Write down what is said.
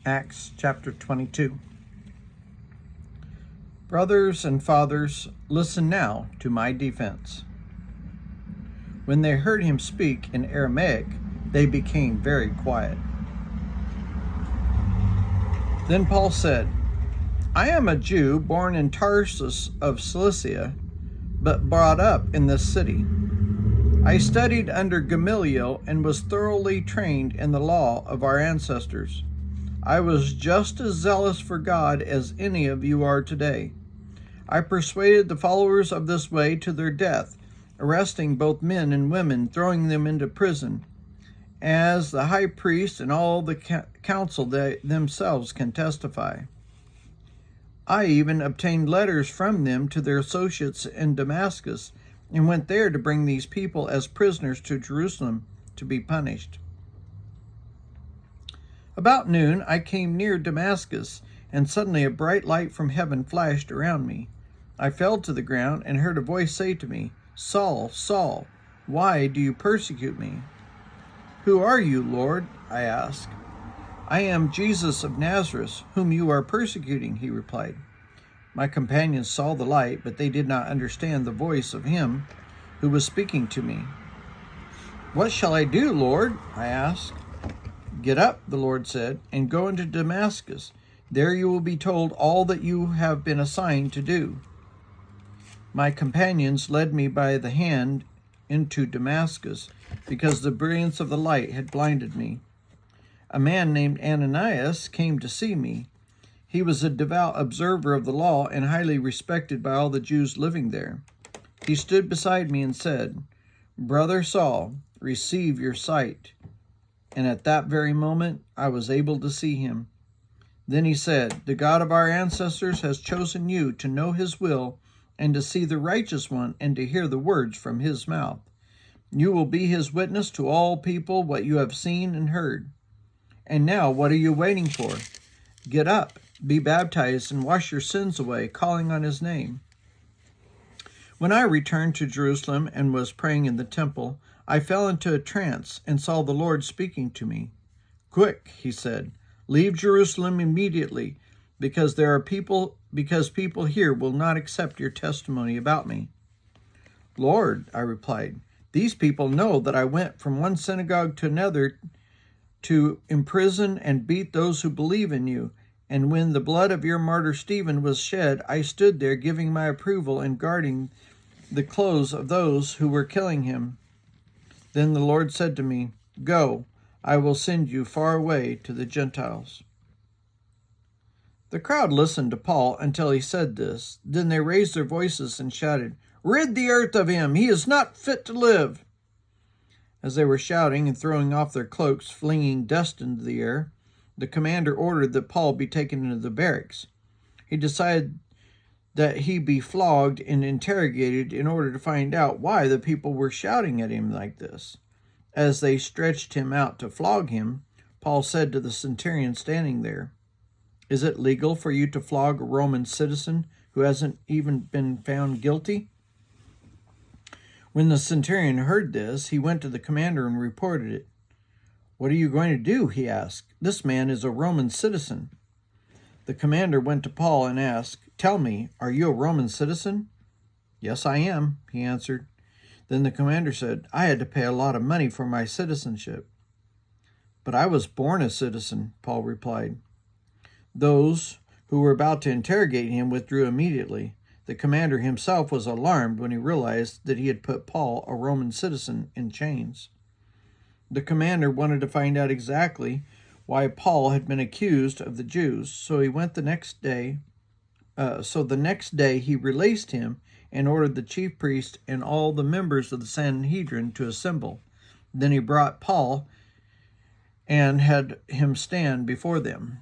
Acts chapter 22. Brothers and fathers, listen now to my defense. When they heard him speak in Aramaic, they became very quiet. Then Paul said, I am a Jew born in Tarsus of Cilicia, but brought up in this city. I studied under Gamaliel and was thoroughly trained in the law of our ancestors. I was just as zealous for God as any of you are today. I persuaded the followers of this way to their death, arresting both men and women, throwing them into prison, as the high priest and all the council themselves can testify. I even obtained letters from them to their associates in Damascus, and went there to bring these people as prisoners to Jerusalem to be punished. About noon I came near Damascus, and suddenly a bright light from heaven flashed around me. I fell to the ground and heard a voice say to me, Saul, Saul, why do you persecute me? Who are you, Lord? I asked. I am Jesus of Nazareth, whom you are persecuting, he replied. My companions saw the light, but they did not understand the voice of him who was speaking to me. What shall I do, Lord? I asked. Get up, the Lord said, and go into Damascus. There you will be told all that you have been assigned to do. My companions led me by the hand into Damascus, because the brilliance of the light had blinded me. A man named Ananias came to see me. He was a devout observer of the law and highly respected by all the Jews living there. He stood beside me and said, Brother Saul, receive your sight. And at that very moment, I was able to see him. Then he said, The God of our ancestors has chosen you to know his will and to see the righteous one and to hear the words from his mouth. You will be his witness to all people what you have seen and heard. And now, what are you waiting for? Get up, be baptized, and wash your sins away, calling on his name. When I returned to Jerusalem and was praying in the temple, I fell into a trance and saw the Lord speaking to me. Quick, he said, leave Jerusalem immediately, because people here will not accept your testimony about me. Lord, I replied, these people know that I went from one synagogue to another to imprison and beat those who believe in you. And when the blood of your martyr Stephen was shed, I stood there giving my approval and guarding the clothes of those who were killing him. Then the Lord said to me, Go, I will send you far away to the Gentiles. The crowd listened to Paul until he said this. Then they raised their voices and shouted, Rid the earth of him! He is not fit to live! As they were shouting and throwing off their cloaks, flinging dust into the air, the commander ordered that Paul be taken into the barracks. He decided that he be flogged and interrogated in order to find out why the people were shouting at him like this. As they stretched him out to flog him, Paul said to the centurion standing there, Is it legal for you to flog a Roman citizen who hasn't even been found guilty? When the centurion heard this, he went to the commander and reported it. What are you going to do? He asked. This man is a Roman citizen. The commander went to Paul and asked, Tell me, are you a Roman citizen? Yes, I am, he answered. Then the commander said, I had to pay a lot of money for my citizenship. But I was born a citizen, Paul replied. Those who were about to interrogate him withdrew immediately. The commander himself was alarmed when he realized that he had put Paul, a Roman citizen, in chains. The commander wanted to find out exactly why Paul had been accused of the Jews, so the next day he released him and ordered the chief priest and all the members of the Sanhedrin to assemble. Then he brought Paul and had him stand before them.